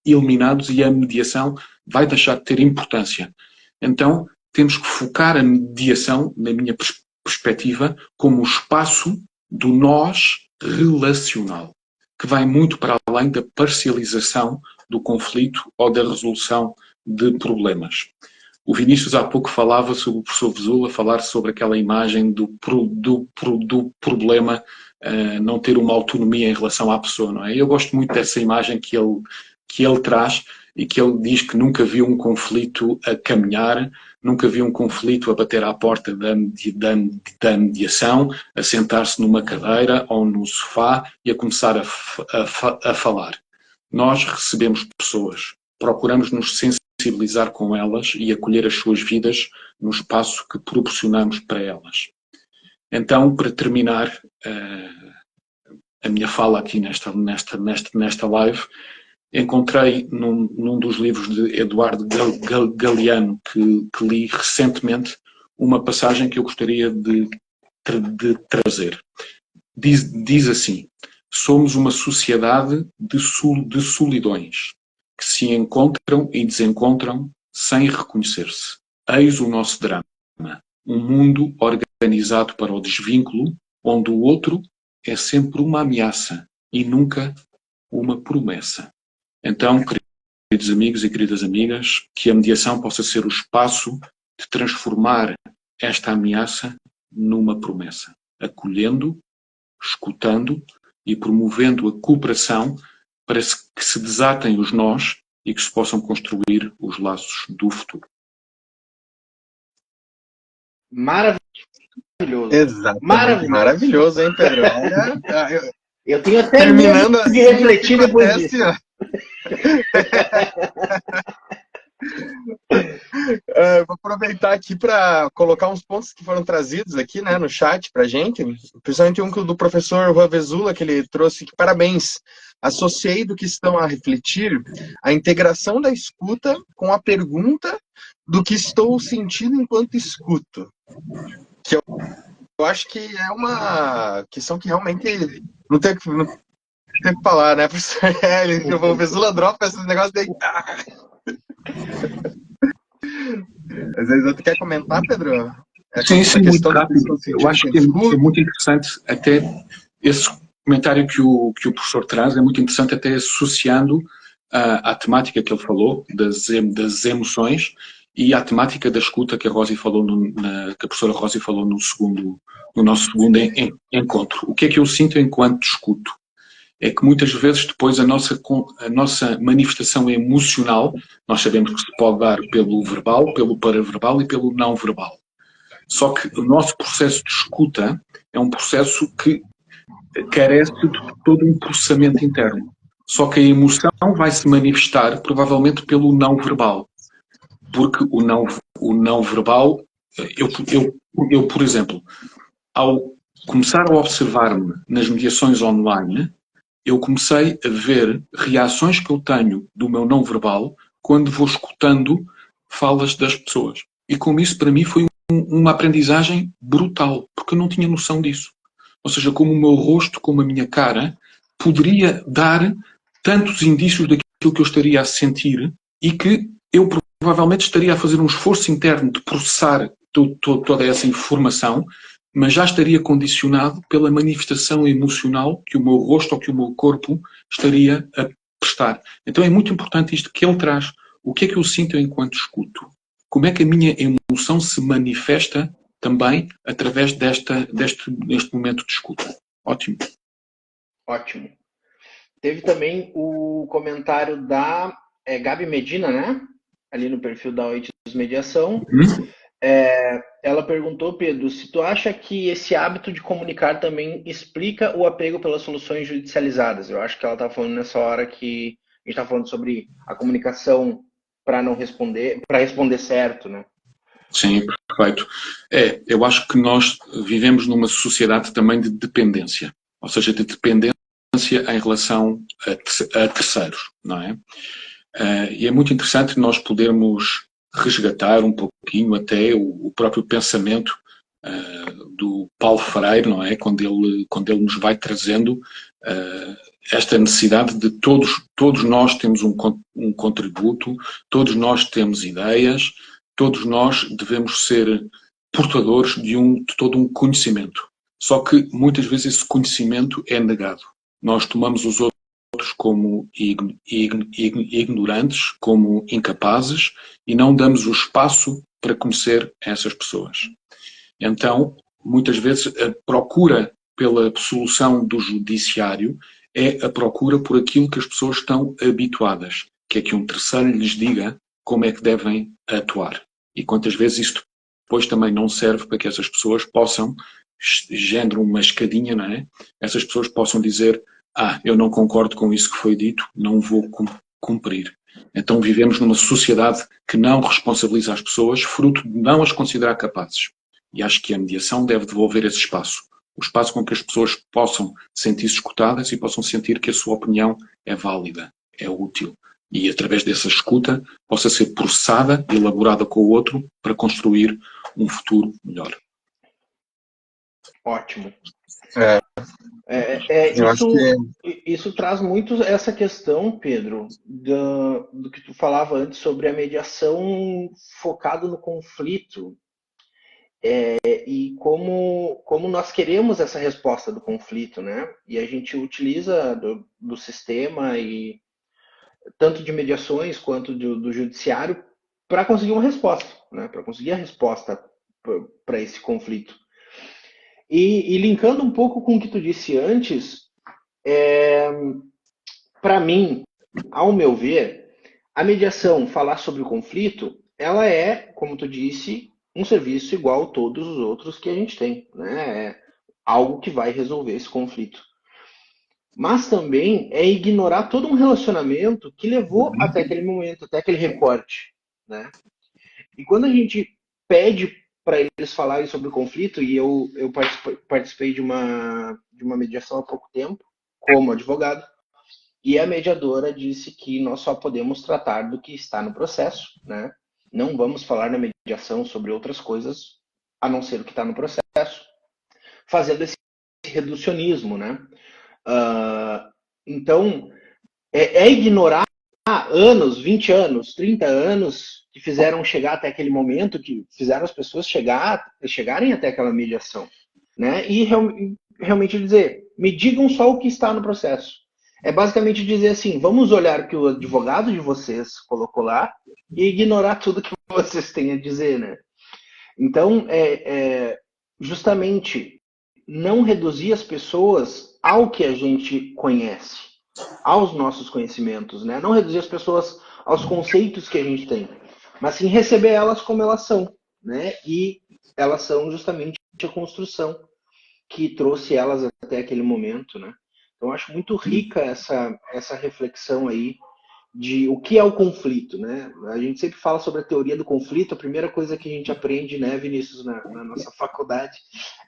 eliminados e a mediação vai deixar de ter importância. Então temos que focar a mediação, na minha perspectiva, como o espaço do nós relacional, que vai muito para além da parcialização do conflito ou da resolução de problemas. O Vinícius há pouco falava sobre o professor Vesula, falar sobre aquela imagem do problema não ter uma autonomia em relação à pessoa, não é? Eu gosto muito dessa imagem que ele traz e que ele diz que nunca viu um conflito a caminhar, nunca viu um conflito a bater à porta da mediação, a sentar-se numa cadeira ou num sofá e a começar a falar. Nós recebemos pessoas, procuramos nos sensibilizar com elas e acolher as suas vidas no espaço que proporcionamos para elas. Então, para terminar a minha fala aqui nesta live, encontrei num dos livros de Eduardo Galeano que li recentemente uma passagem que eu gostaria de trazer. Diz assim: somos uma sociedade de solidões que se encontram e desencontram sem reconhecer-se. Eis o nosso drama. Um mundo organizado para o desvínculo, onde o outro é sempre uma ameaça e nunca uma promessa. Então, queridos amigos e queridas amigas, que a mediação possa ser o espaço de transformar esta ameaça numa promessa, acolhendo, escutando e promovendo a cooperação para que se desatem os nós e que se possam construir os laços do futuro. Maravilhoso. Exato. Maravilhoso, hein, Pedro? Eu tenho até terminando de refletir depois disso. Vou aproveitar aqui para colocar uns pontos que foram trazidos aqui, né, no chat para a gente, principalmente um do professor Juan Vesula, que ele trouxe aqui. Parabéns, associei do que estão a refletir a integração da escuta com a pergunta do que estou sentindo enquanto escuto, que eu acho que é uma questão que realmente não tem que falar, né, professor? O Vesula dropa esse negócio daí. Às vezes tu quer comentar, Pedro? Sim, muito rápido. Eu acho que é muito interessante, até esse comentário que o professor traz, é muito interessante até associando à temática que ele falou, das emoções, e à temática da escuta que a Rosi falou, que a professora Rosi falou no nosso segundo encontro. O que é que eu sinto enquanto escuto? É que muitas vezes depois a nossa manifestação emocional, nós sabemos que se pode dar pelo verbal, pelo paraverbal e pelo não verbal. Só que o nosso processo de escuta é um processo que carece de todo um processamento interno. Só que a emoção vai se manifestar provavelmente pelo não verbal. Porque o não verbal, eu, por exemplo, ao começar a observar-me nas mediações online, eu comecei a ver reações que eu tenho do meu não verbal quando vou escutando falas das pessoas. E como isso para mim foi uma aprendizagem brutal, porque eu não tinha noção disso. Ou seja, como o meu rosto, como a minha cara, poderia dar tantos indícios daquilo que eu estaria a sentir e que eu provavelmente estaria a fazer um esforço interno de processar toda essa informação, mas já estaria condicionado pela manifestação emocional que o meu rosto ou que o meu corpo estaria a prestar. Então é muito importante isto que ele traz. O que é que eu sinto enquanto escuto? Como é que a minha emoção se manifesta também através deste momento de escuta? Ótimo. Ótimo. Teve também o comentário da Gabi Medina, né? Ali no perfil da OITS Mediação. Ela perguntou, Pedro, se tu acha que esse hábito de comunicar também explica o apego pelas soluções judicializadas. Eu acho que ela está falando nessa hora que a gente está falando sobre a comunicação para não responder, para responder certo, né? Sim, perfeito. Eu acho que nós vivemos numa sociedade também de dependência, ou seja, de dependência em relação a terceiros, não é? E é muito interessante nós podermos resgatar um pouquinho até o próprio pensamento do Paulo Freire, não é? Quando ele nos vai trazendo esta necessidade de todos nós temos um contributo, todos nós temos ideias, todos nós devemos ser portadores de todo um conhecimento. Só que muitas vezes esse conhecimento é negado. Nós tomamos os outros como ignorantes, como incapazes, e não damos o espaço para conhecer essas pessoas. Então, muitas vezes, a procura pela solução do judiciário é a procura por aquilo que as pessoas estão habituadas, que é que um terceiro lhes diga como é que devem atuar. E quantas vezes isto depois também não serve para que essas pessoas possam, género uma escadinha, não é? Essas pessoas possam dizer: eu não concordo com isso que foi dito, não vou cumprir. Então vivemos numa sociedade que não responsabiliza as pessoas, fruto de não as considerar capazes. E acho que a mediação deve devolver esse espaço. O espaço com que as pessoas possam sentir-se escutadas e possam sentir que a sua opinião é válida, é útil. E através dessa escuta possa ser processada e elaborada com o outro para construir um futuro melhor. Ótimo. Eu acho Isso traz muito essa questão, Pedro, do que tu falava antes sobre a mediação focada no conflito. E como nós queremos essa resposta do conflito, né? E a gente utiliza do sistema, e tanto de mediações quanto do judiciário, para conseguir uma resposta, né? Para conseguir a resposta para esse conflito. E linkando um pouco com o que tu disse antes, para mim, ao meu ver, a mediação, falar sobre o conflito, ela é, como tu disse, um serviço igual a todos os outros que a gente tem, né? É algo que vai resolver esse conflito. Mas também é ignorar todo um relacionamento que levou até aquele momento, até aquele recorte, né? E quando a gente pede para eles falarem sobre o conflito, e eu participei de uma mediação há pouco tempo, como advogado, e a mediadora disse que nós só podemos tratar do que está no processo, né? Não vamos falar na mediação sobre outras coisas, a não ser o que está no processo, fazendo esse reducionismo, né? Então, ignorar anos, 20 anos, 30 anos que fizeram chegar até aquele momento, que fizeram as pessoas chegarem até aquela mediação, né? E realmente dizer, me digam só o que está no processo. É basicamente dizer assim, vamos olhar o que o advogado de vocês colocou lá e ignorar tudo que vocês têm a dizer, né? Então, justamente não reduzir as pessoas ao que a gente conhece, aos nossos conhecimentos, né? Não reduzir as pessoas aos conceitos que a gente tem, mas sim receber elas como elas são, né? E elas são justamente a construção que trouxe elas até aquele momento, né? Então, eu acho muito rica essa reflexão aí de o que é o conflito, né? A gente sempre fala sobre a teoria do conflito, a primeira coisa que a gente aprende, né, Vinícius, na nossa faculdade,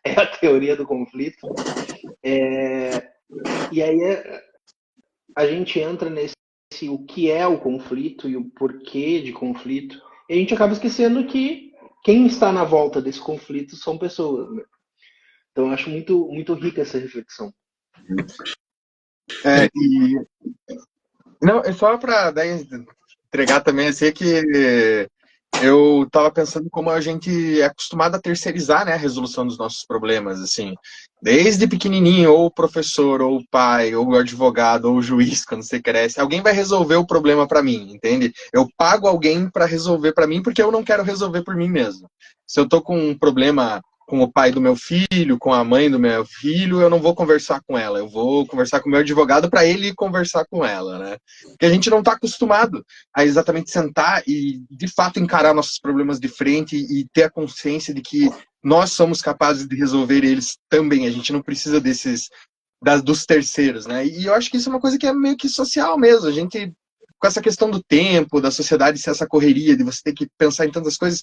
é a teoria do conflito. E aí a gente entra nesse o que é o conflito e o porquê de conflito, e a gente acaba esquecendo que quem está na volta desse conflito são pessoas, né? Então, eu acho muito, muito rica essa reflexão. Não, é só para entregar também, assim, que eu estava pensando como a gente é acostumado a terceirizar, né, a resolução dos nossos problemas, assim, desde pequenininho, ou o professor, ou o pai, ou o advogado, ou o juiz, quando você cresce, alguém vai resolver o problema para mim, entende? Eu pago alguém para resolver para mim porque eu não quero resolver por mim mesmo. Se eu tô com um problema com o pai do meu filho, com a mãe do meu filho, eu não vou conversar com ela, eu vou conversar com o meu advogado para ele conversar com ela, né? Porque a gente não está acostumado a exatamente sentar e, de fato, encarar nossos problemas de frente e ter a consciência de que nós somos capazes de resolver eles também, a gente não precisa dos terceiros, né? E eu acho que isso é uma coisa que é meio que social mesmo, a gente com essa questão do tempo, da sociedade ser essa correria, de você ter que pensar em tantas coisas,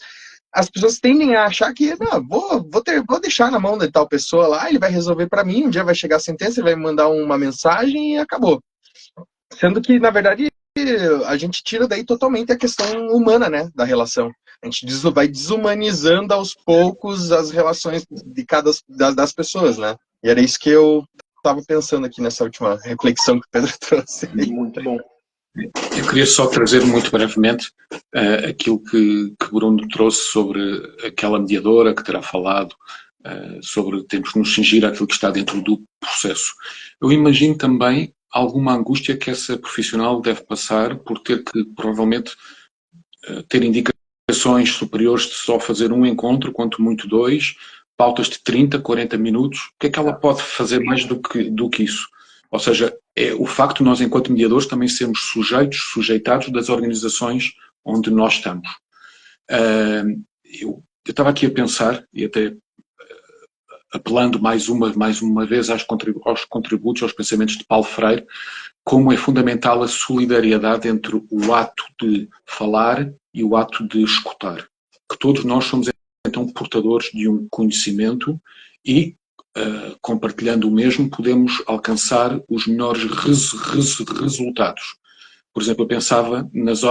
as pessoas tendem a achar que, não, vou deixar na mão de tal pessoa lá, ele vai resolver para mim, um dia vai chegar a sentença, ele vai me mandar uma mensagem e acabou. Sendo que, na verdade, a gente tira daí totalmente a questão humana, né, da relação. A gente vai desumanizando aos poucos as relações das pessoas, né? E era isso que eu estava pensando aqui nessa última reflexão que o Pedro trouxe. Muito bom. Eu queria só trazer muito brevemente aquilo que Bruno trouxe sobre aquela mediadora que terá falado sobre termos que nos cingir àquilo que está dentro do processo. Eu imagino também alguma angústia que essa profissional deve passar por ter que, provavelmente, ter indicações superiores de só fazer um encontro, quanto muito dois, pautas de 30, 40 minutos. O que é que ela pode fazer mais do que isso? Ou seja, é o facto de nós, enquanto mediadores, também sermos sujeitados das organizações onde nós estamos. Eu estava aqui a pensar, e até apelando mais uma vez aos contributos, aos pensamentos de Paulo Freire, como é fundamental a solidariedade entre o ato de falar e o ato de escutar. Que todos nós somos, então, portadores de um conhecimento e, compartilhando o mesmo, podemos alcançar os melhores resultados. Por exemplo, eu pensava nas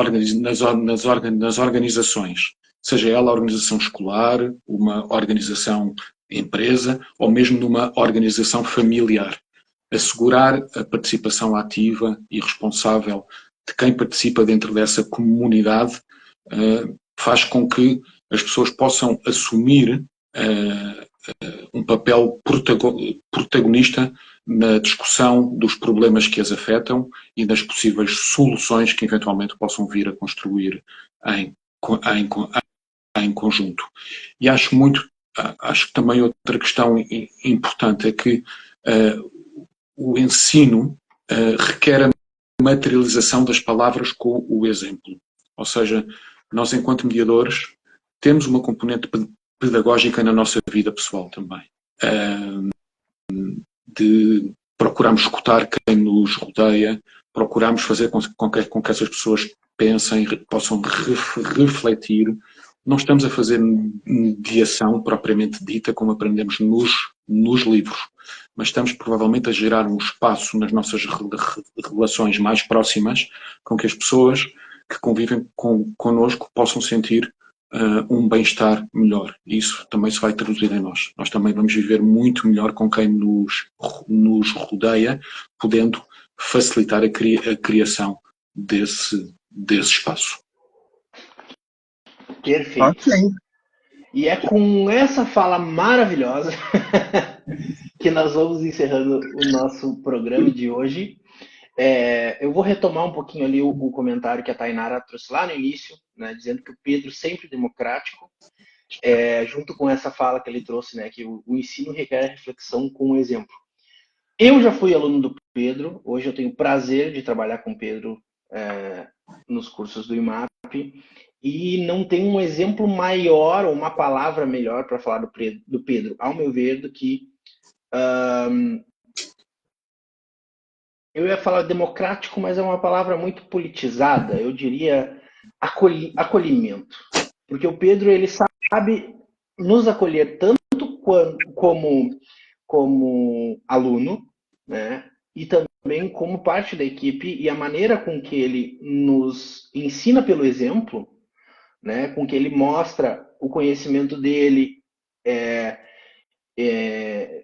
organizações, seja ela a organização escolar, uma organização empresa ou mesmo numa organização familiar. Assegurar a participação ativa e responsável de quem participa dentro dessa comunidade faz com que as pessoas possam assumir um papel protagonista na discussão dos problemas que as afetam e das possíveis soluções que eventualmente possam vir a construir em conjunto. E acho que também outra questão importante é que o ensino requer a materialização das palavras com o exemplo. Ou seja, nós, enquanto mediadores, temos uma componente pedagógica na nossa vida pessoal também. De procurarmos escutar quem nos rodeia, procurarmos fazer com que essas pessoas pensem, possam refletir. Não estamos a fazer mediação propriamente dita, como aprendemos nos livros, mas estamos provavelmente a gerar um espaço nas nossas relações mais próximas com que as pessoas que convivem connosco possam sentir um bem-estar melhor. Isso também se vai traduzir em nós. Nós também vamos viver muito melhor com quem nos rodeia, podendo facilitar a criação desse espaço. Perfeito. Okay. E é com essa fala maravilhosa que nós vamos encerrando o nosso programa de hoje. Eu vou retomar um pouquinho ali o comentário que a Tainara trouxe lá no início, né, dizendo que o Pedro sempre democrático, junto com essa fala que ele trouxe, né, que o ensino requer reflexão com o exemplo. Eu já fui aluno do Pedro, hoje eu tenho o prazer de trabalhar com o Pedro nos cursos do IMAP, e não tem um exemplo maior ou uma palavra melhor para falar do Pedro, ao meu ver, do que... eu ia falar democrático, mas é uma palavra muito politizada. Eu diria acolhimento. Porque o Pedro, ele sabe nos acolher tanto como aluno, né? E também como parte da equipe, e a maneira com que ele nos ensina pelo exemplo, né? Com que ele mostra o conhecimento dele.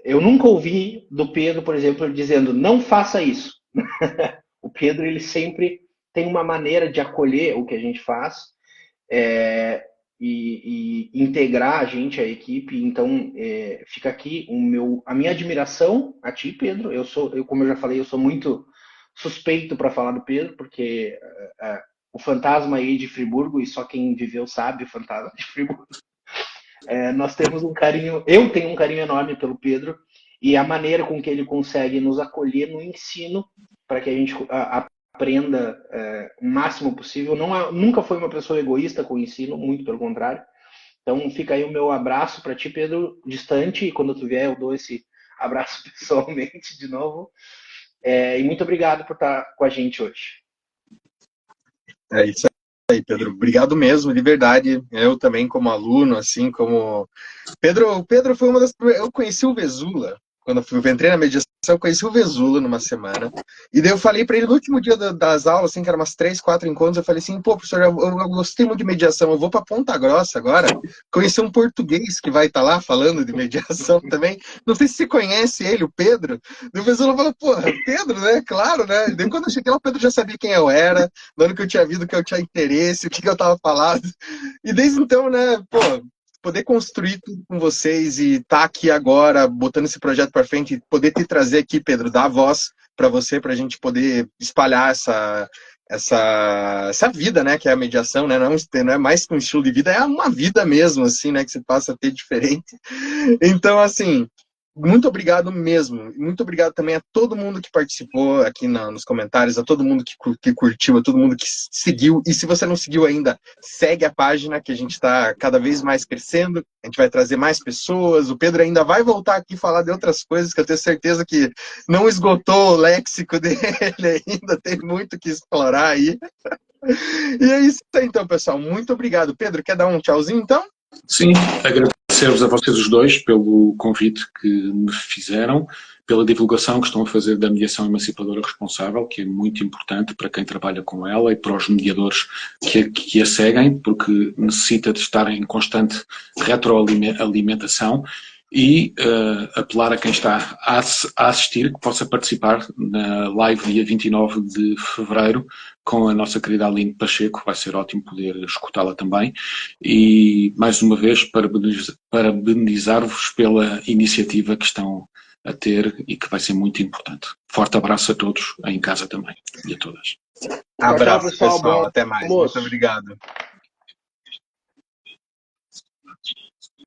Eu nunca ouvi do Pedro, por exemplo, dizendo, não faça isso. O Pedro, ele sempre tem uma maneira de acolher o que a gente faz e integrar a gente, a equipe. Então, fica aqui a minha admiração a ti, Pedro. Como eu já falei, eu sou muito suspeito para falar do Pedro, porque o fantasma aí de Friburgo, e só quem viveu sabe o fantasma de Friburgo, nós temos um carinho, eu tenho um carinho enorme pelo Pedro, e a maneira com que ele consegue nos acolher no ensino, para que a gente aprenda o máximo possível. Nunca foi uma pessoa egoísta com o ensino, muito pelo contrário. Então fica aí o meu abraço para ti, Pedro, distante, e quando tu vier eu dou esse abraço pessoalmente de novo. E muito obrigado por estar com a gente hoje. É isso aí, Pedro. Obrigado mesmo, de verdade. Eu também, como aluno, assim, como... Pedro foi uma das... Eu conheci o Vesula. Quando eu entrei na mediação, eu conheci o Vesula numa semana. E daí eu falei para ele no último dia das aulas, assim, que eram umas 3, 4 encontros, eu falei assim, pô, professor, eu gostei muito de mediação, eu vou para Ponta Grossa agora, conhecer um português que vai estar lá falando de mediação também. Não sei se você conhece ele, o Pedro. E o Vesula falou, porra, Pedro, né? Claro, né? E daí quando eu cheguei lá, o Pedro já sabia quem eu era, do ano que eu tinha vindo, que eu tinha interesse, o que eu tava falando. E desde então, né, pô, poder construir tudo com vocês e estar aqui agora, botando esse projeto para frente, e poder te trazer aqui, Pedro, dar a voz para você, para a gente poder espalhar essa vida, né, que é a mediação, né, não é mais que um estilo de vida, é uma vida mesmo, assim, né, que você passa a ter diferente. Então, assim, muito obrigado mesmo. Muito obrigado também a todo mundo que participou aqui nos comentários, a todo mundo que curtiu, a todo mundo que seguiu. E se você não seguiu ainda, segue a página, que a gente está cada vez mais crescendo. A gente vai trazer mais pessoas. O Pedro ainda vai voltar aqui e falar de outras coisas, que eu tenho certeza que não esgotou o léxico dele ainda. Tem muito que explorar aí. E é isso aí, então, pessoal. Muito obrigado. Pedro, quer dar um tchauzinho, então? Sim, agradecer-vos a vocês os dois pelo convite que me fizeram, pela divulgação que estão a fazer da mediação emancipadora responsável, que é muito importante para quem trabalha com ela e para os mediadores que a seguem, porque necessita de estar em constante retroalimentação e apelar a quem está a assistir que possa participar na live dia 29 de fevereiro com a nossa querida Aline Pacheco. Vai ser ótimo poder escutá-la também. E, mais uma vez, parabenizar-vos pela iniciativa que estão a ter e que vai ser muito importante. Forte abraço a todos, em casa também, e a todas. Abraço, tchau, pessoal. pessoal. Até mais. Almoço. Muito obrigado.